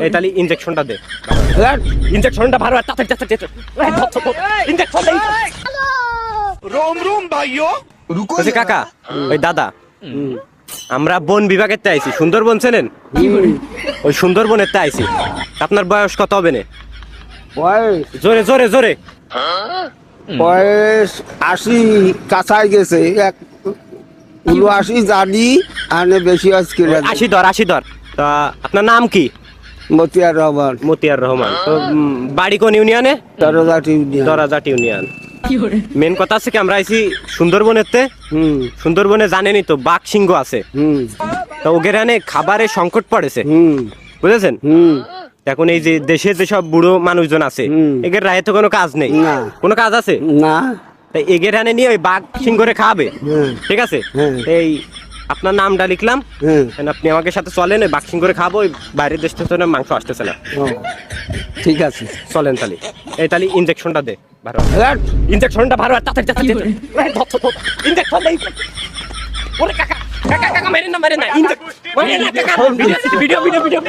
এই তাহলে ইনজেকশনটা দে। ইনজেকশনটা ভালো তাড়াতাড়ি ইনজেকশন দে। रोम रोम भाइयों रुको বলছি কাকা, ওই দাদা, আমরা বন বিভাগের তে আইছি, সুন্দরবন চেনেন? ওই সুন্দরবনের তে আইছি। আপনার বয়স কত হবে না? বয়স জোরে জোরে জোরে। বয়স 80 কাছাই গেছে, 79 জানি আনে বেশি আজকে 80 ধর। তা আপনার নাম কি? মতিয়ার রহমান মতিয়ার রহমান। তো বাড়ি কোন ইউনিয়নে? দরজাটি দরাজাট ইউনিয়ন। মেন কথা আছে কি, আমরা আইছি সুন্দরবনের তে। সুন্দরবনে জানেনই তো বাঘ সিংহ আছে। তো ওগেরানে খাবারের সংকট পড়েছে, বুঝেছেন? এখন এই যে দেশে যেসব বুড়ো মানুষজন আছে, এদের রায়ে তো কোনো কাজ নেই। না। কোনো কাজ আছে না, তাই এগেরানে নিয়ে ওই বাঘ সিংহরে খাবে, ঠিক আছে? এই আপনার নামটা লিখলাম, আপনি আমাকে সাথে চলেন, ওই বাঘ সিংহরে খাবো। ওই বাইরের দেশ থেকে মাংস আসতেছে না। ও, ঠিক আছে। চলেন তাহলে। এই তাহলে ইনজেকশনটা দে ভালো। ইনজেকশনটা ভালো তাড়াতাড়ি ইনজেকশন দে। ওরে কাকা কাকা কাকা মেরেন না, ইনজেকশন ভিডিও ভিডিও